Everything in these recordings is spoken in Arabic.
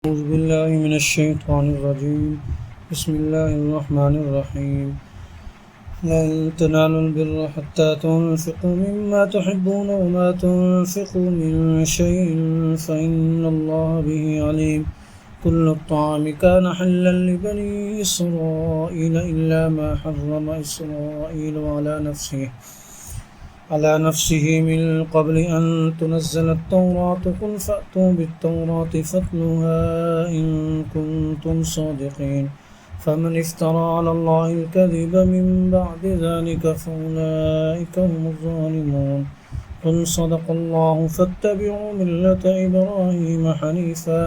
أعوذ بالله من الشيطان الرجيم. بسم الله الرحمن الرحيم. لن تنالوا البر حتى تنفقوا مما تحبون وما تنفقوا من شيء فإن الله به عليم. كل الطعام كان حلا لبني إسرائيل إلا ما حرم إسرائيل على نفسه من قبل أن تنزل التوراة. قل فأتوا بالتوراة فاتلوها إن كنتم صادقين. فمن افترى على الله الكذب من بعد ذلك فأولئك هم الظالمون. قل صدق الله فاتبعوا ملة إبراهيم حنيفا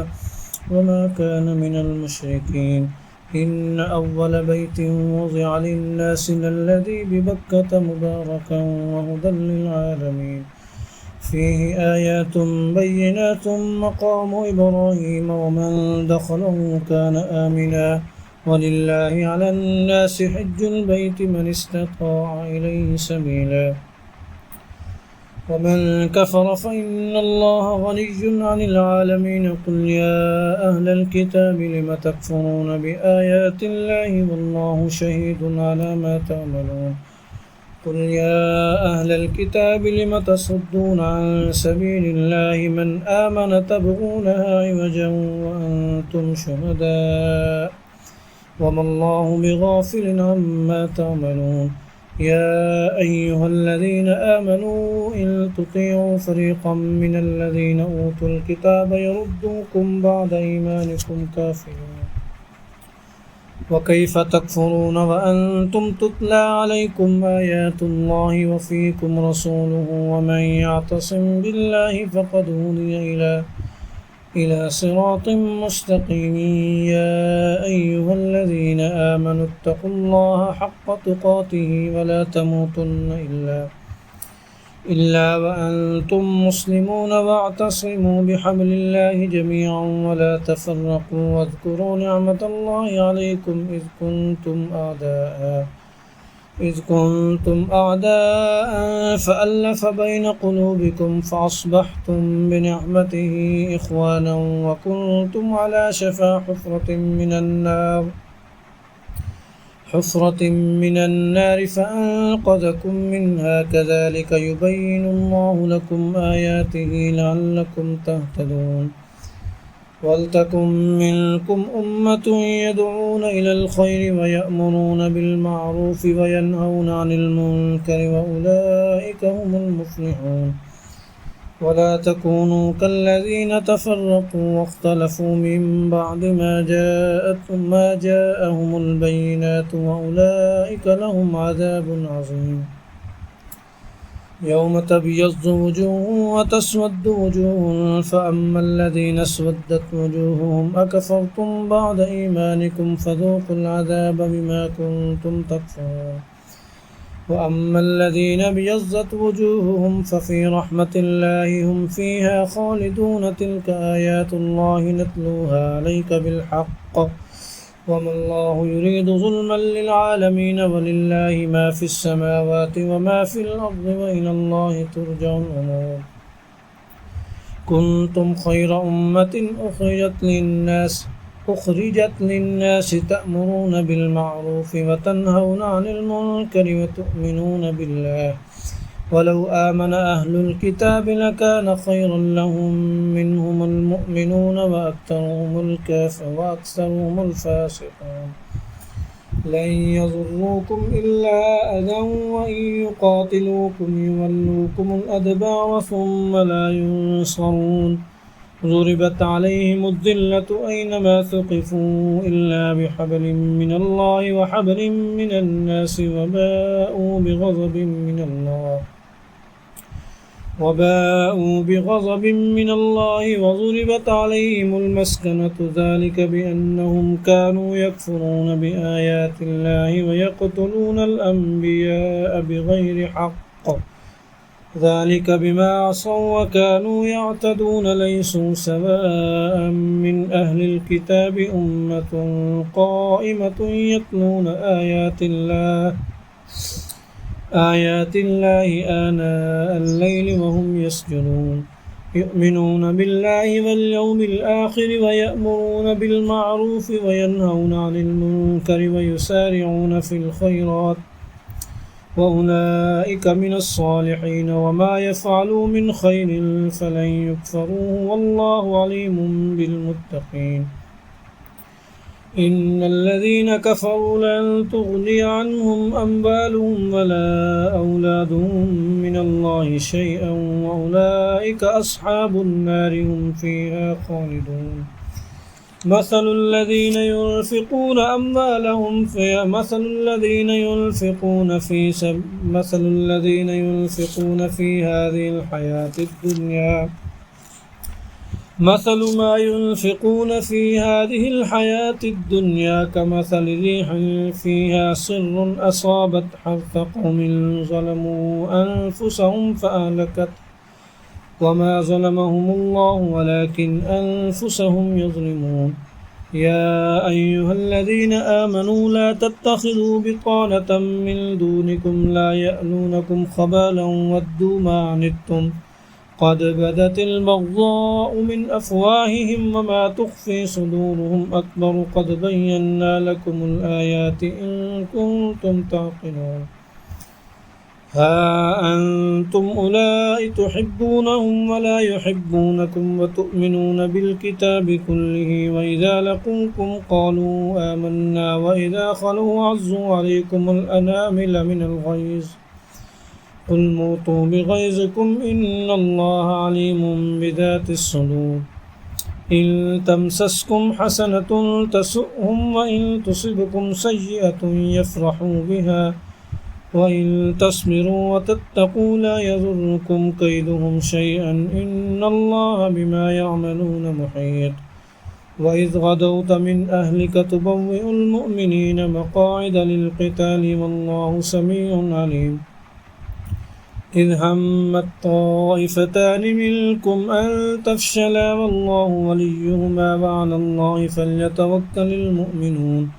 وما كان من المشركين. إن أول بيت وضع للناس للذي ببكة مباركا وهدى للعالمين. فيه آيات بينات مقام إبراهيم ومن دخله كان آمنا ولله على الناس حج البيت من استطاع إليه سبيلا ومن كفر فإن الله غني عن العالمين. قل يا أهل الكتاب لم تكفرون بآيات الله والله شهيد على ما تعملون. قل يا أهل الكتاب لم تصدون عن سبيل الله من آمن تبغونها عوجا وأنتم شهداء وما الله بغافل عما تعملون. يا أيها الذين آمنوا إن تطيعوا فريقا من الذين أوتوا الكتاب يردوكم بعد إيمانكم كافرين. وكيف تكفرون وأنتم تتلى عليكم آيات الله وفيكم رسوله ومن يعتصم بالله فقد هدي إلى صراط مستقيم. يا أيها الذين آمنوا اتقوا الله حق تقاته ولا تموتن إلا وأنتم مسلمون واعتصموا بحبل الله جميعا ولا تفرقوا واذكروا نعمة الله عليكم إذ كنتم أعداء فألف بين قلوبكم فأصبحتم بنعمته إخوانا وكنتم على شفا حفرة من النار فأنقذكم منها. كذلك يبين الله لكم آياته لعلكم تهتدون. ولتكن منكم أمة يدعون إلى الخير ويأمرون بالمعروف وينهون عن المنكر وأولئك هم المفلحون. ولا تكونوا كالذين تفرقوا واختلفوا من بعد ما جاءهم البينات وأولئك لهم عذاب عظيم. يوم تبيض وجوه وتسود وجوه فأما الذين اسودت وجوههم أكفرتم بعد إيمانكم فذوقوا العذاب بما كنتم تكفرون. وأما الذين ابيضت وجوههم ففي رحمة الله هم فيها خالدون. تلك آيات الله نتلوها عليك بالحق وما الله يريد ظلما للعالمين ولله ما في السماوات وما في الأرض وإلى الله ترجع الأمور. كنتم خير أمة أخرجت للناس تأمرون بالمعروف وتنهون عن المنكر وتؤمنون بالله. ولو آمن أهل الكتاب لكان خيرا لهم منهم المؤمنون وأكثرهم الفاسقون. لن يضروكم إلا أذى وإن يقاتلوكم يولوكم الأدبار ثم لا ينصرون. ضربت عليهم الذلة أينما ثقفوا إلا بحبل من الله وحبل من الناس وباءوا بغضب من الله وضربت عليهم المسكنة. ذلك بأنهم كانوا يكفرون بآيات الله ويقتلون الأنبياء بغير حق. ذلك بما عصوا وكانوا يعتدون. ليسوا سواء من أهل الكتاب أمة قائمة يتلون آيات الله آناء الليل وهم يسجدون. يؤمنون بالله واليوم الآخر ويأمرون بالمعروف وينهون عن المنكر ويسارعون في الخيرات وأولئك من الصالحين وما يفعلوا من خير فلن يكفروه والله عليم بالمتقين إن الذين كفروا لن تغني عنهم أموالهم ولا أولادهم من الله شيئا وأولئك أصحاب النار هم فيها خالدون مثل الذين ينفقون في هذه الحياة الدنيا مثل ما ينفقون في هذه الحياة الدنيا كمثل ريح فيها صر أصابت حرث قوم ظلموا أنفسهم فأهلكت وما ظلمهم الله ولكن أنفسهم يظلمون يا أيها الذين آمنوا لا تتخذوا بطانة من دونكم لا يألونكم خبالا ودوا ما عنتم قد بدت البغضاء من أفواههم وما تخفي صدورهم أكبر قد بينا لكم الآيات إن كنتم تعقلون ها أنتم أولئك تحبونهم ولا يحبونكم وتؤمنون بالكتاب كله وإذا لقوكم قالوا آمنا وإذا خلوا عزوا عليكم الأنامل من الغيظ قل موتوا بغيظكم إن الله عليم بذات الصدور إن تمسسكم حسنة تسؤهم وإن تصبكم سيئة يفرحوا بها وإن تصبروا وتتقوا لا يضركم كيدهم شيئا إن الله بما يعملون محيط وإذ غدوت من أهلك تبوئ المؤمنين مقاعد للقتال والله سميع عليم إذ همت طائفتان منكم أن تفشلا والله وليهما وعلى الله فليتوكل المؤمنون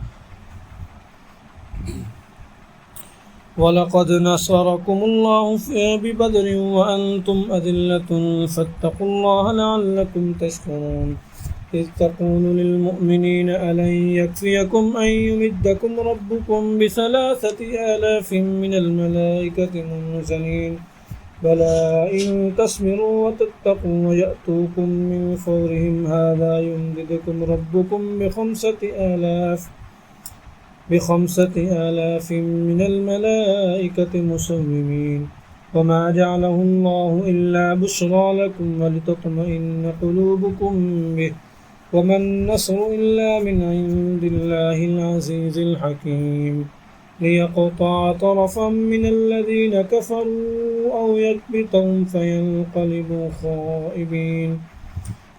ولقد نصركم الله ببدر وأنتم أذلة فاتقوا الله لعلكم تشكرون إذ تقول للمؤمنين ألن يكفيكم أن يمدكم ربكم ب3,000 من الملائكة منزلين بلى إن تصبروا وتتقوا ويأتوكم من فورهم هذا يمددكم ربكم ب5,000 من الملائكة مسومين وما جعله الله إلا بشرى لكم ولتطمئن قلوبكم به وما النصر إلا من عند الله العزيز الحكيم ليقطع طرفا من الذين كفروا أو يكبتهم فينقلبوا خائبين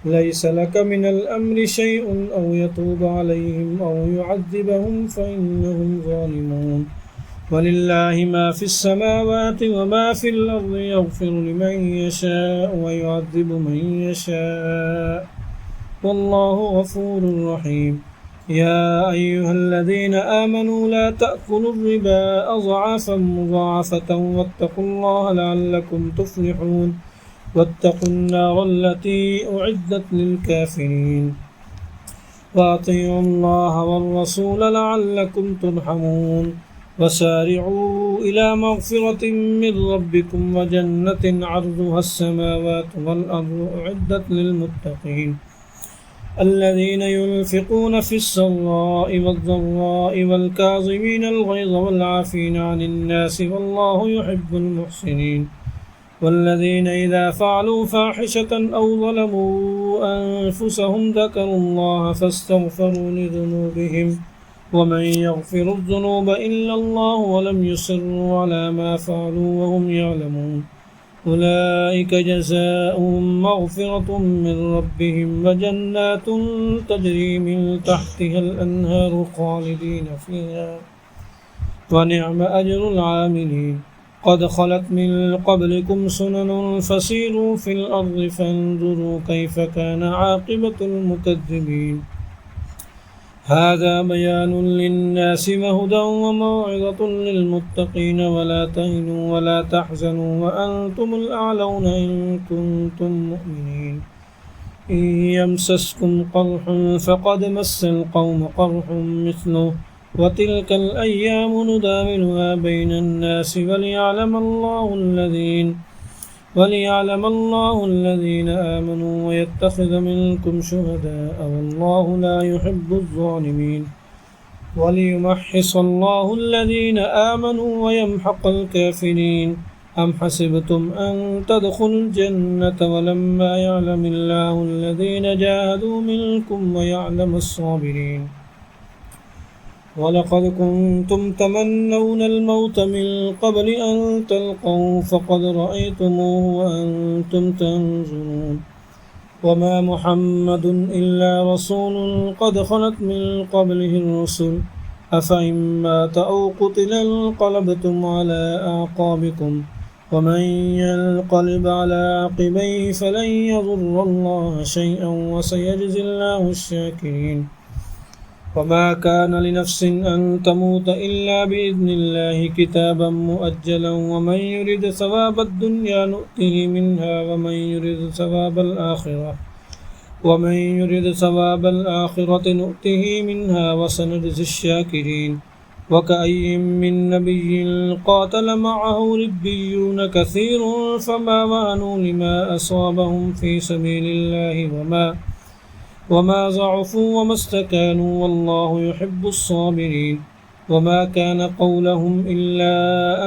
ليس لك من الأمر شيء أو يتوب عليهم أو يعذبهم فإنهم ظالمون ولله ما في السماوات وما في الأرض يغفر لمن يشاء ويعذب من يشاء والله غفور رحيم يا أيها الذين آمنوا لا تأكلوا الربا أضعافا مضاعفة واتقوا الله لعلكم تفلحون واتقوا النار التي أعدت للكافرين وأطيعوا الله والرسول لعلكم ترحمون وسارعوا إلى مغفرة من ربكم وجنة عرضها السماوات والأرض أعدت للمتقين الذين ينفقون في السراء والضراء والكاظمين الغيظ والعافين عن الناس والله يحب المحسنين والذين إذا فعلوا فاحشة أو ظلموا أنفسهم ذكروا الله فاستغفروا لذنوبهم ومن يغفر الذنوب إلا الله ولم يصروا على ما فعلوا وهم يعلمون أولئك جزاؤهم مغفرة من ربهم وجنات تجري من تحتها الأنهار خالدين فيها ونعم أجر العاملين قد خلت من قبلكم سنن فسيروا في الأرض فانظروا كيف كان عاقبة المكذبين هذا بيان للناس وهدى وموعظة للمتقين ولا تهنوا ولا تحزنوا وأنتم الأعلون إن كنتم مؤمنين إن يمسسكم قرح فقد مس القوم قرح مثله وتلك الأيام نداولها بين الناس وليعلم الله الذين آمنوا ويتخذ منكم شهداء والله لا يحب الظالمين وليمحص الله الذين آمنوا ويمحق الكافرين أم حسبتم أن تدخلوا الجنة ولما يعلم الله الذين جاهدوا منكم ويعلم الصابرين ولقد كنتم تمنون الموت من قبل أن تلقوه فقد رأيتموه وأنتم تنظرون وما محمد إلا رسول قد خلت من قبله الرسل أفإن مات أو قتل انقلبتم على أعقابكم ومن ينقلب على عقبيه فلن يضر الله شيئا وسيجزي الله الشاكرين وما كان لنفس أن تموت إلا بإذن الله كتابا مؤجلا ومن يرد ثواب الدنيا نؤته منها ومن يرد ثواب الآخرة نؤته منها وسنجزي الشاكرين وكأي من نبي قاتل معه ربيون كثير فما وهنوا لما أصابهم في سبيل الله وما ضعفوا وما استكانوا والله يحب الصابرين وما كان قولهم إلا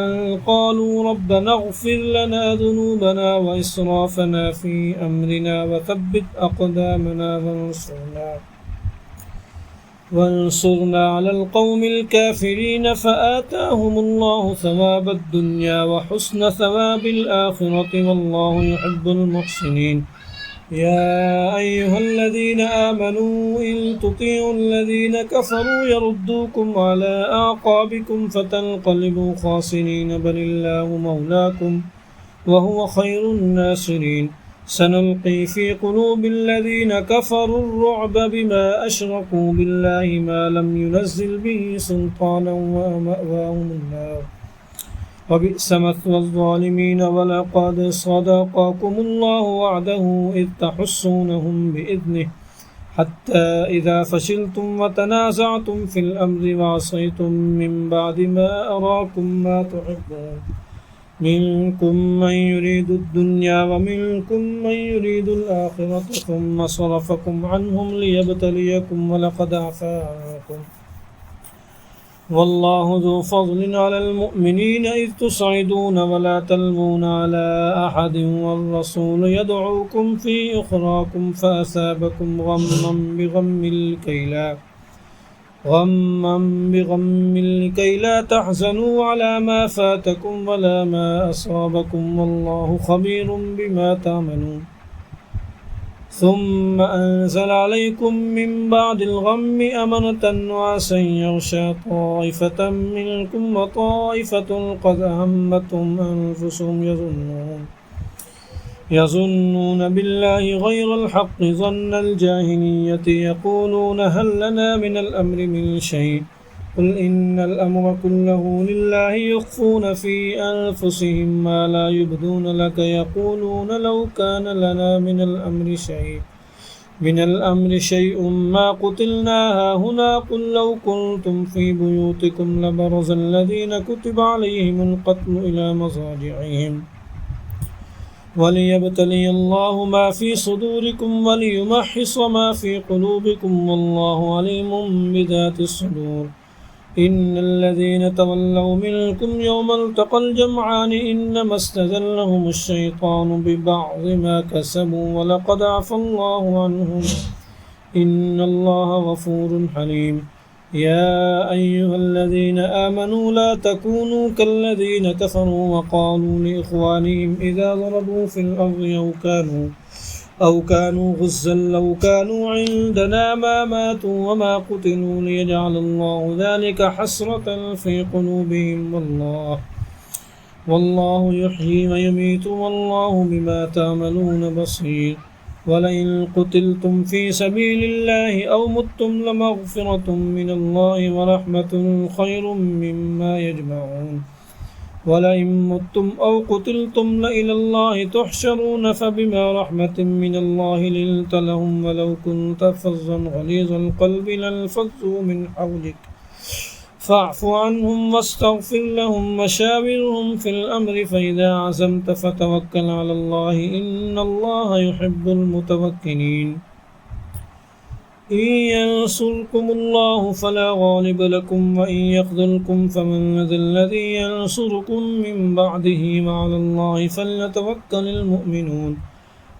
أن قالوا ربنا اغفر لنا ذنوبنا وإسرافنا في أمرنا وثبت أقدامنا وانصرنا على القوم الكافرين فآتاهم الله ثواب الدنيا وحسن ثواب الآخرة والله يحب المحسنين يا أيها الذين آمنوا إن تطيعوا الذين كفروا يردوكم على أعقابكم فتنقلبوا خاسرين بل الله مولاكم وهو خير الناصرين سنلقي في قلوب الذين كفروا الرعب بما أشركوا بالله ما لم ينزل به سلطانا ومأواهم النار وبئس مثوى الظالمين ولقد صدقكم الله وعده إذ تحسونهم بإذنه حتى إذا فشلتم وتنازعتم في الأمر وعصيتم من بعد ما أراكم ما تحبون منكم من يريد الدنيا ومنكم من يريد الآخرة ثم صرفكم عنهم ليبتليكم ولقد عفا عنكم والله ذو فضل على المؤمنين إذ تصعدون ولا تلوون على أحد والرسول يدعوكم في أخراكم فأثابكم غما بغم لكي لا تحزنوا على ما فاتكم ولا ما أصابكم والله خبير بما تعملون ثم أنزل عليكم من بعد الغم أمنة نعاسا يغشى طائفة منكم وطائفة قد أهمتهم أنفسهم يظنون بالله غير الحق ظن الجاهلية يقولون هل لنا من الأمر من شيء قل إن الأمر كله لله يخفون في أنفسهم ما لا يبدون لك يقولون لو كان لنا من الأمر شيء ما قتلنا هاهنا قل لو كنتم في بيوتكم لبرز الذين كتب عليهم القتل إلى مضاجعهم وليبتلي الله ما في صدوركم وليمحص ما في قلوبكم والله عليم بذات الصدور إن الذين تولوا منكم يوم التقى الجمعان إنما استزلهم الشيطان ببعض ما كسبوا ولقد عفى الله عنهم إن الله غفور حليم يا أيها الذين آمنوا لا تكونوا كالذين كفروا وقالوا لإخوانهم إذا ضربوا في الأرض أو كانوا غزا لو كانوا عندنا ما ماتوا وما قتلوا ليجعل الله ذلك حسرة في قلوبهم والله يحيي ويميت والله بما تعملون بصير ولئن قتلتم في سبيل الله أو متم لمغفرة من الله ورحمة خير مما يجمعون ولئن متم أو قتلتم لإلى الله تحشرون فبما رحمة من الله لنت لهم ولو كنت فظا غليظ القلب لانفضوا من حولك فاعف عنهم واستغفر لهم وشاورهم في الأمر فإذا عزمت فتوكل على الله إن الله يحب المتوكلين إن ينصركم الله فلا غالب لكم وإن يخذلكم فمن ذا الذي ينصركم من بعده وعلى الله فليتوكل المؤمنون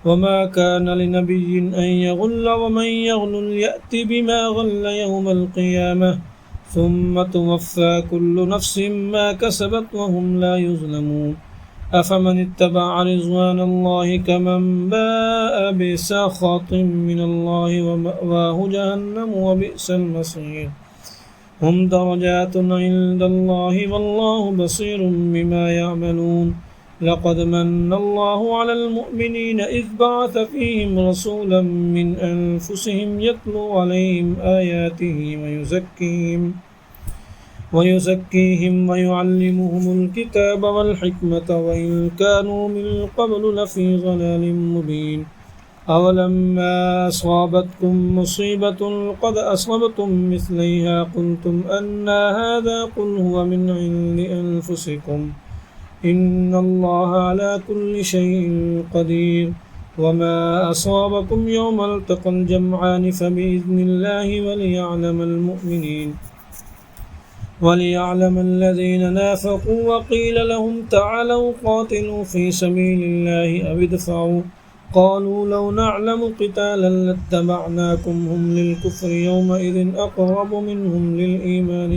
وما كان لنبي أن يغل ومن يغل يأت بما غل يوم القيامة ثم توفى كل نفس ما كسبت وهم لا يظلمون أفمن اتبع رضوان الله كمن باء بسخط من الله ومأواه جهنم وبئس المصير هم درجات عند الله والله بصير بما يعملون لقد من الله على المؤمنين إذ بعث فيهم رسولا من أنفسهم يتلو عليهم آياته ويزكيهم ويعلمهم الكتاب والحكمة وإن كانوا من قبل لفي ضلال مبين أولما أصابتكم مصيبة قد أصبتم مثليها قلتم أن هذا قل هو من عند أنفسكم إن الله على كل شيء قدير وما أصابكم يوم التقى الجمعان فبإذن الله وليعلم الذين نافقوا وقيل لهم تعالوا قاتلوا في سبيل الله أو ادفعوا قالوا لو نعلم قتالا لاتبعناكم هم للكفر يومئذ أقرب منهم للإيمان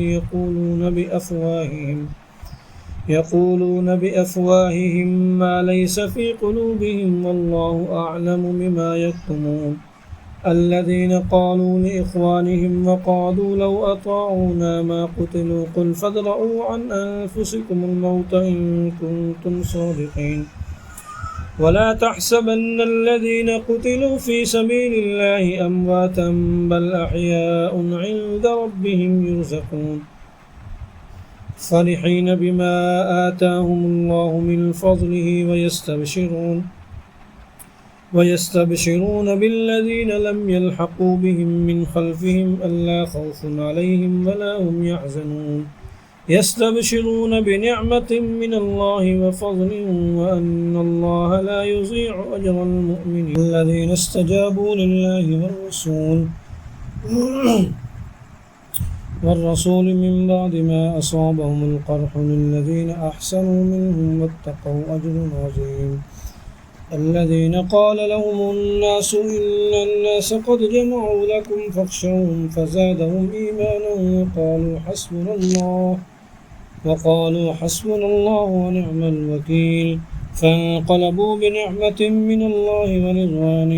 يقولون بأفواههم ما ليس في قلوبهم والله أعلم بما يكتمون الذين قالوا لإخوانهم وقعدوا لو أطاعونا ما قتلوا قل فادرءوا عن أنفسكم الموت إن كنتم صادقين ولا تحسبن الذين قتلوا في سبيل الله أمواتا بل أحياء عند ربهم يرزقون فرحين بما آتاهم الله من فضله ويستبشرون بالذين لم يلحقوا بهم من خلفهم ألا خوف عليهم ولا هم يحزنون يستبشرون بنعمة من الله وفضل وأن الله لا يضيع أجر المؤمنين الذين استجابوا لله والرسول من بعد ما أصابهم القرح للذين أحسنوا منهم واتقوا أجر عظيم الذين قال لهم الناس إن الناس قد جمعوا لكم فاخشوهم فزادهم إيمانا وقالوا حسبنا الله ونعم الوكيل فانقلبوا بنعمة من الله ورضوان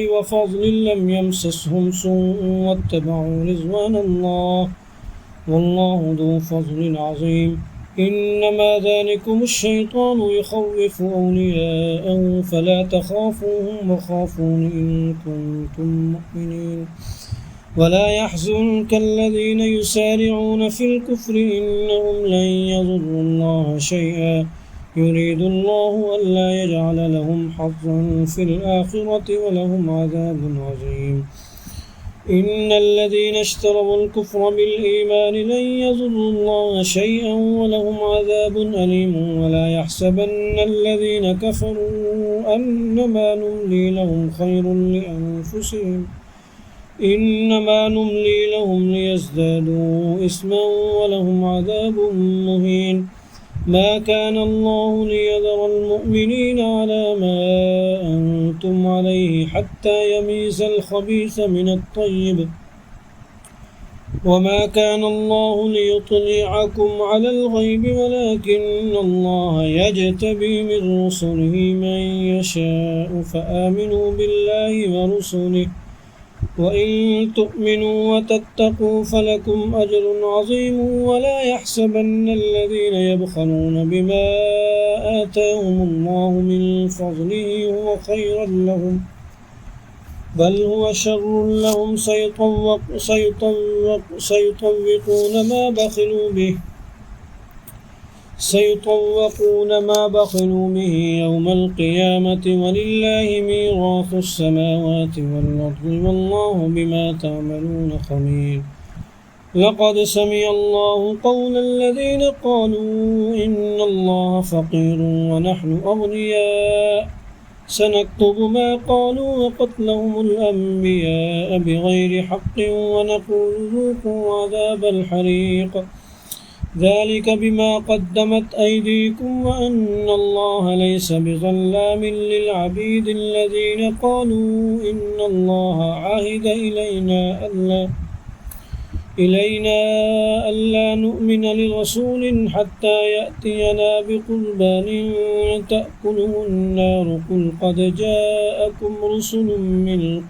وفضل لم يمسسهم سوء واتبعوا رضوان الله والله ذو فضل عظيم إنما ذلكم الشيطان يخوف أولياءه فلا تخافوهم وخافون إن كنتم مؤمنين ولا يحزنك الذين يسارعون في الكفر إنهم لن يضروا الله شيئا يريد الله ألا يجعل لهم حظا في الآخرة ولهم عذاب عظيم إن الذين اشتروا الكفر بالإيمان لن يضروا الله شيئا ولهم عذاب أليم ولا يحسبن الذين كفروا أنما نملي لهم خير لأنفسهم إنما نملي لهم ليزدادوا إثما ولهم عذاب مهين ما كان الله ليذر المؤمنين على ما أنتم عليه حتى يميز الخبيث من الطيب وما كان الله ليطلعكم على الغيب ولكن الله يجتبي من رسله من يشاء فآمنوا بالله ورسله وإن تؤمنوا وتتقوا فلكم أجر عظيم ولا يحسبن الذين يبخلون بما آتاهم الله من فضله هو خيرا لهم بل هو شر لهم سيطوقون ما بخلوا به يوم القيامة ولله ميراث السماوات والأرض والله بما تعملون خبير لقد سمع الله قول الذين قالوا إن الله فقير ونحن أغنياء سنكتب ما قالوا وقتلهم الأنبياء بغير حق ونقول ذوقوا عذاب الحريق ذلك بما قدمت أيديكم وأن الله ليس بظلام للعبيد الذين قالوا إن الله عهد إلينا ألا نؤمن لرسول حتى يأتينا بقربان تأكله النار قل قد جاءكم رسل من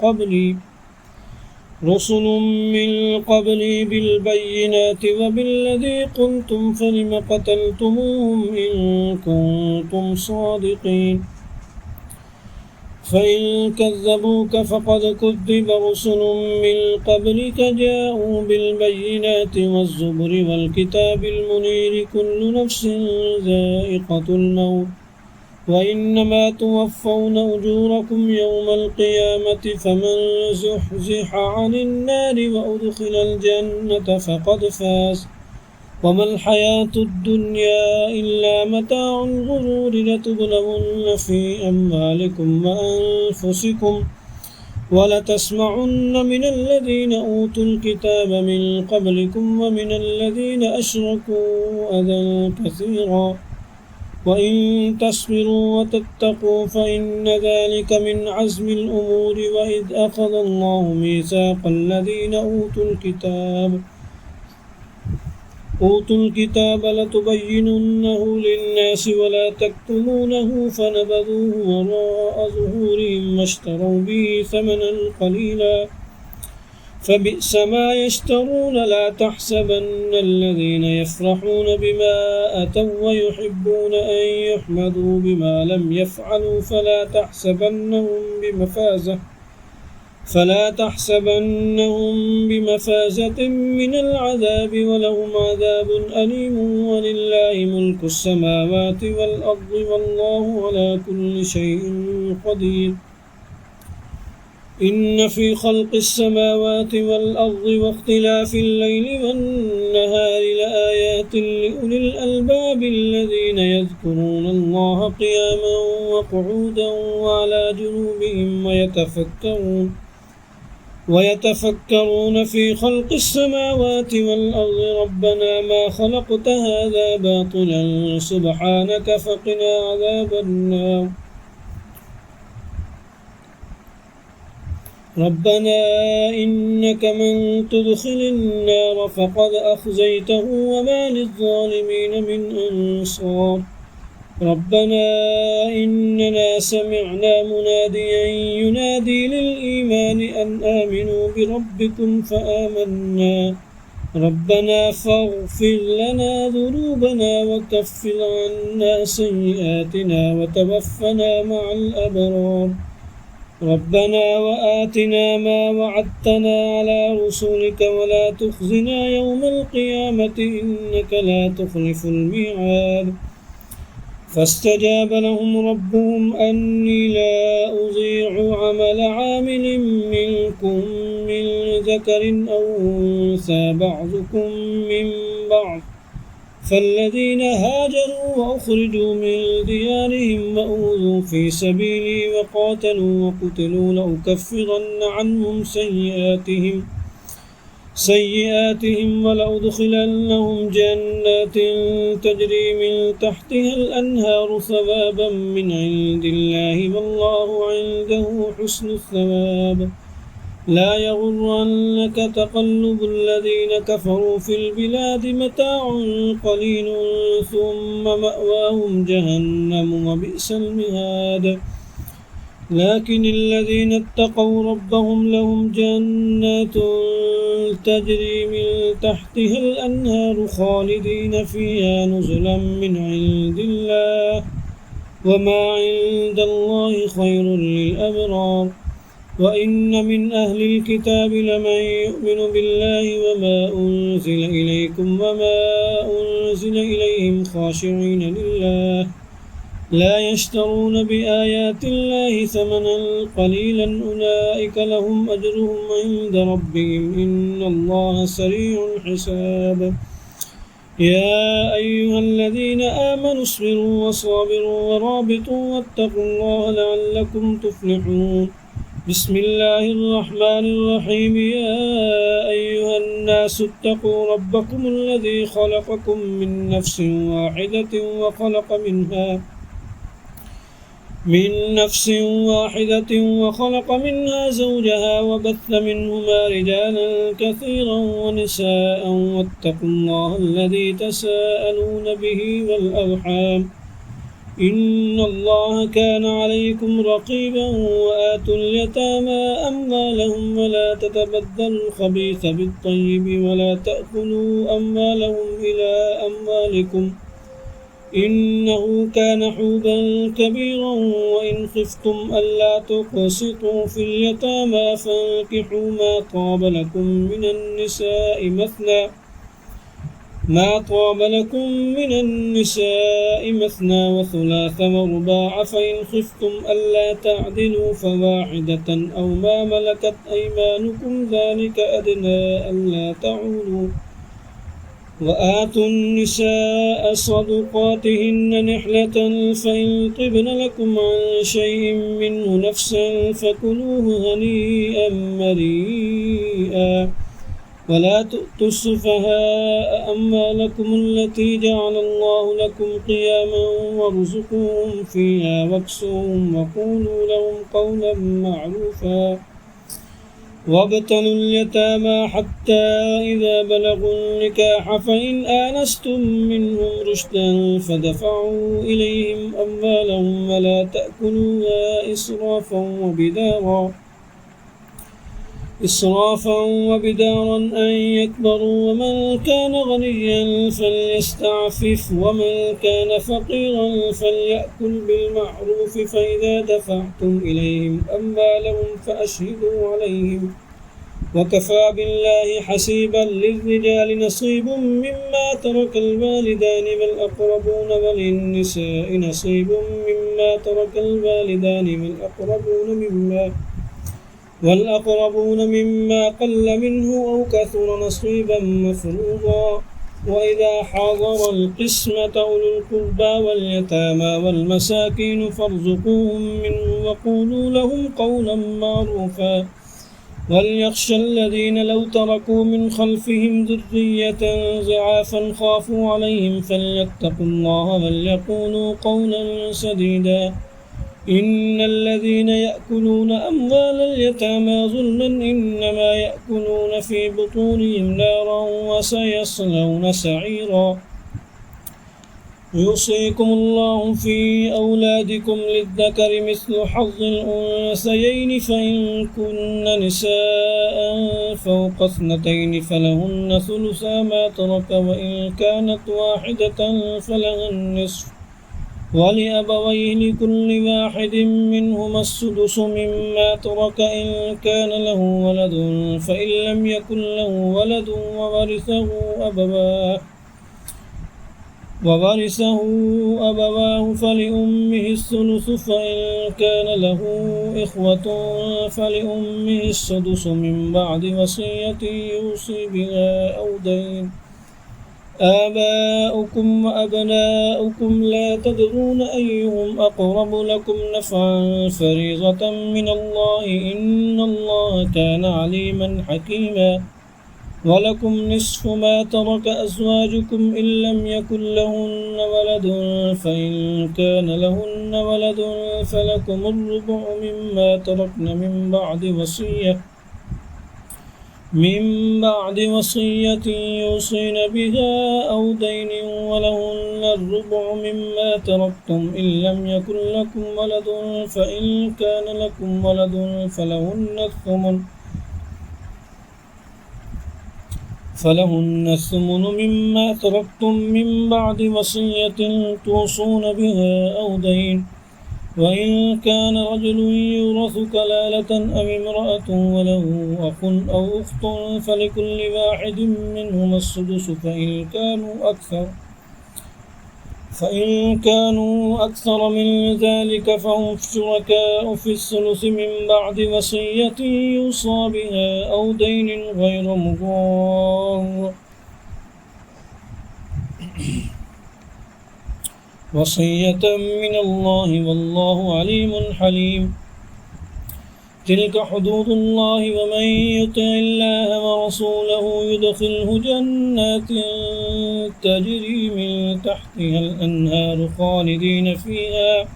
قبلي بالبينات وبالذي قلتم فلم قتلتموهم إن كنتم صادقين فإن كذبوك فقد كذب رسل من قبلك جاءوا بالبينات والزبر والكتاب المنير كل نفس ذائقة الموت وإنما توفون أجوركم يوم القيامة فمن زحزح عن النار وأدخل الجنة فقد فاز وما الحياة الدنيا إلا متاع الغرور لتبلغن في أموالكم وأنفسكم ولتسمعن من الذين أوتوا الكتاب من قبلكم ومن الذين أشركوا أذى كثيرا وإن تصبروا وتتقوا فإن ذلك من عزم الأمور وإذ أخذ الله ميثاق الذين أوتوا الكتاب لتبيننه للناس ولا تكتمونه فنبذوه وراء ظهورهم واشتروا به ثمنا قليلا فبئس ما يشترون لا تحسبن الذين يفرحون بما أتوا ويحبون أن يحمدوا بما لم يفعلوا فلا تحسبنهم بمفازة من العذاب ولهم عذاب أليم ولله ملك السماوات والأرض والله على كل شيء قدير إن في خلق السماوات والأرض واختلاف الليل والنهار لآيات لأولي الألباب الذين يذكرون الله قياما وقعودا وعلى جنوبهم ويتفكرون في خلق السماوات والأرض ربنا ما خلقت هذا باطلا سبحانك فقنا عذاب النار ربنا إنك من تدخل النار فقد أخزيته وما للظالمين من أنصار ربنا إننا سمعنا مناديا ينادي للإيمان أن آمنوا بربكم فآمنا ربنا فاغفر لنا ذنوبنا وكفر عنا سيئاتنا وتوفنا مع الأبرار ربنا وآتنا ما وعدتنا على رسلك ولا تخزنا يوم القيامة إنك لا تخلف الميعاد فاستجاب لهم ربهم أني لا أضيع عمل عامل منكم من ذكر أو أنثى بعضكم من بعض فالذين هاجروا وأخرجوا من ديارهم وأوذوا في سبيلي وقاتلوا وقتلوا لأكفرن عنهم سيئاتهم ولأدخلنهم جنات تجري من تحتها الأنهار ثوابا من عند الله والله عنده حسن الثواب لا يغرنك تقلب الذين كفروا في البلاد متاع قليل ثم مأواهم جهنم وبئس المهاد لكن الذين اتقوا ربهم لهم جنات تجري من تحتها الأنهار خالدين فيها نزلا من عند الله وما عند الله خير للأبرار وإن من أهل الكتاب لمن يؤمن بالله وما أنزل إليكم وما أنزل إليهم خاشعين لله لا يشترون بآيات الله ثمنا قليلا أولئك لهم أجرهم عند ربهم إن الله سريع الحساب يا أيها الذين آمنوا اصبروا وصابروا ورابطوا واتقوا الله لعلكم تفلحون بسم الله الرحمن الرحيم يا أيها الناس اتقوا ربكم الذي خلقكم من نفس واحدة وخلق منها زوجها وبث منهما رجالا كثيرا ونساء واتقوا الله الذي تساءلون به والأرحام إن الله كان عليكم رقيبا وآتوا اليتامى أموالهم ولا تتبدلوا الخبيث بالطيب ولا تأكلوا أموالهم إلى أموالكم إنه كان حوبا كبيرا وإن خفتم ألا تقسطوا في اليتامى فانكحوا ما طاب لكم من النساء مثنى وثلاث ورباع فإن خفتم ألا تعدلوا فواحدة أو ما ملكت أيمانكم ذلك أدنى ألا تعولوا وآتوا النساء صدقاتهن نحلة فإن طبن لكم عن شيء منه نفسا فكلوه هنيئا مريئا ولا تؤتوا السفهاء أموالكم التي جعل الله لكم قياما وارزقوهم فيها واكسوهم وقولوا لهم قولا معروفا وابتلوا اليتامى حتى إذا بلغوا النكاح فإن آنستم منهم رشدا فدفعوا إليهم أموالهم ولا تأكلوها إسرافا وبدارا أن يكبروا ومن كان غنيا فليستعفف ومن كان فقيرا فليأكل بالمعروف فإذا دفعتم إليهم أموالهم فأشهدوا عليهم وكفى بالله حسيبا للرجال نصيب مما ترك الوالدان والأقربون وللنساء نصيب مما ترك الوالدان والأقربون مما قل منه أو كثر نصيبا مفروضا وإذا حضر القسمة أولو القربى واليتامى والمساكين فارزقوهم منه وقولوا لهم قولا معروفا وليخشى الذين لو تركوا من خلفهم ذرية ضعافا خافوا عليهم فليتقوا الله وليقولوا قولا سديدا إن الذين يأكلون أموال اليتامى ظلما إنما يأكلون في بطونهم نارا وسيصلون سعيرا يوصيكم الله في أولادكم للذكر مثل حظ الأنثيين فإن كن نساء فوق 2 فلهن ثلثا ما ترك وإن كانت واحدة فلها النصف ولأبويه لكل واحد منهما السدس مما ترك إن كان له ولد فإن لم يكن له ولد وورثه أبواه فلأمه الثلث فإن كان له إخوة فلأمه السدس من بعد وصية يوصي بها أو دين آباؤكم وأبناؤكم لا تدرون أيهم أقرب لكم نفعا فريضة من الله إن الله كان عليما حكيما ولكم نصف ما ترك أزواجكم إن لم يكن لهن ولد فإن كان لهن ولد فلكم الربع مما تركن من بعد وصية من بعد وصية يوصين بها أو دين ولهن الربع مما تركتم إن لم يكن لكم ولد فإن كان لكم ولد فلهن الثمن مما تركتم من بعد وصية توصون بها أو دين وإن كان رجل يورث كلالة أم امرأة وله أخ أو أخت فلكل واحد منهما السدس فإن كانوا أكثر من ذلك فهم شركاء في الثلث من بعد وصية يوصى بها أو دين غير مضار وصية من الله والله عليم حليم تلك حدود الله ومن يطع الله ورسوله يدخله جنات تجري من تحتها الأنهار خالدين فيها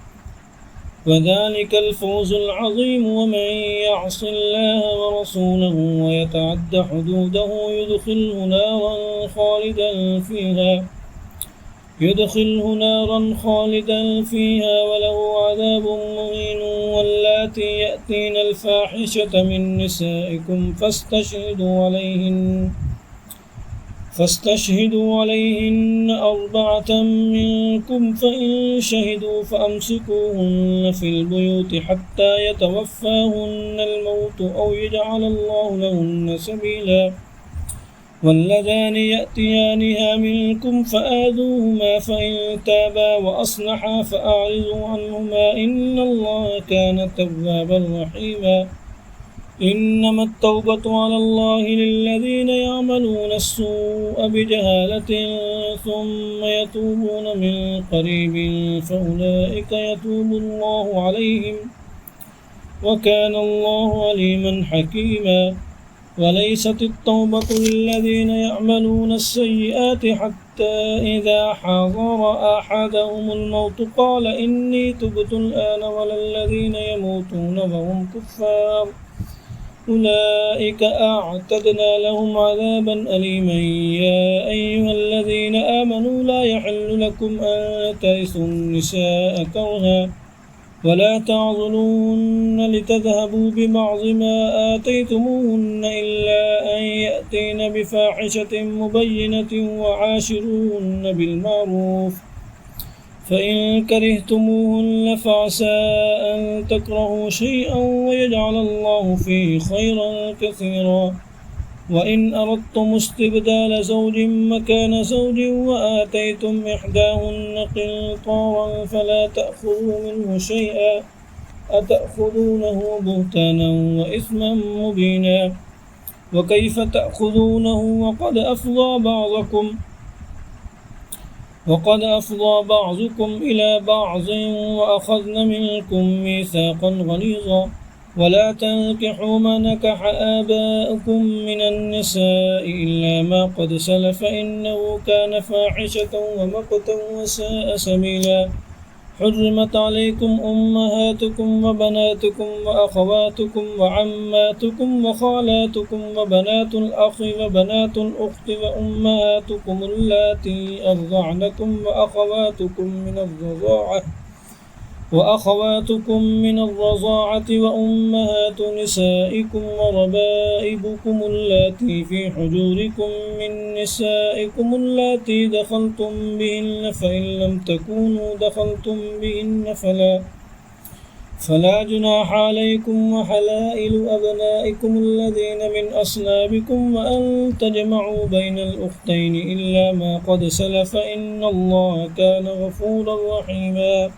وذلك الفوز العظيم ومن يعص الله ورسوله ويتعد حدوده يدخله نارا خالدا فيها وله عذاب مهين واللاتي يأتين الفاحشة من نسائكم فاستشهدوا عليهن 4 منكم فإن شهدوا فأمسكوهن في البيوت حتى يتوفاهن الموت أو يجعل الله لهن سبيلا واللذان يأتيانها منكم فآذوهما فإن تابا وأصلحا فأعرضوا عنهما إن الله كان توابا رحيما إنما التوبة على الله للذين يعملون السوء بجهالة ثم يتوبون من قريب فأولئك يتوب الله عليهم وكان الله عليما حكيما وليست التوبة للذين يعملون السيئات حتى إذا حضر أحدهم الموت قال إني تبت الآن ولا الذين يموتون وهم كفار أولئك أعتدنا لهم عذابا أليما يا أيها الذين آمنوا لا يحل لكم أن ترثوا النساء كرها ولا تعضلوهن لتذهبوا ببعض ما آتيتموهن إلا أن يأتين بفاحشة مبينة وعاشروهن بالمعروف فإن كرهتموهن فعسى أن تكرهوا شيئا ويجعل الله فيه خيرا كثيرا وإن أردتم استبدال زوج مكان زوج وآتيتم إحداهن قنطارا فلا تأخذوا منه شيئا أتأخذونه بهتانا وإثما مبينا وكيف تأخذونه وقد أفضى بعضكم إلى بعض وأخذن منكم ميثاقا غليظا ولا تنكحوا ما نكح آباؤكم من النساء إلا ما قد سلف إنه كان فاحشة ومقتا وساء سبيلا حرمت عليكم أمهاتكم وبناتكم وأخواتكم وعماتكم وخالاتكم وبنات الأخ وبنات الأخت وأمهاتكم اللاتي أرضعنكم وأخواتكم من الرضاعة وأمهات نسائكم وربائبكم اللاتي في حجوركم من نسائكم اللاتي دخلتم بهن فإن لم تكونوا دخلتم بهن فلا جناح عليكم وحلائل أبنائكم الذين من أصلابكم وأن تجمعوا بين الأختين إلا ما قد سلف إن الله كان غفورا رحيما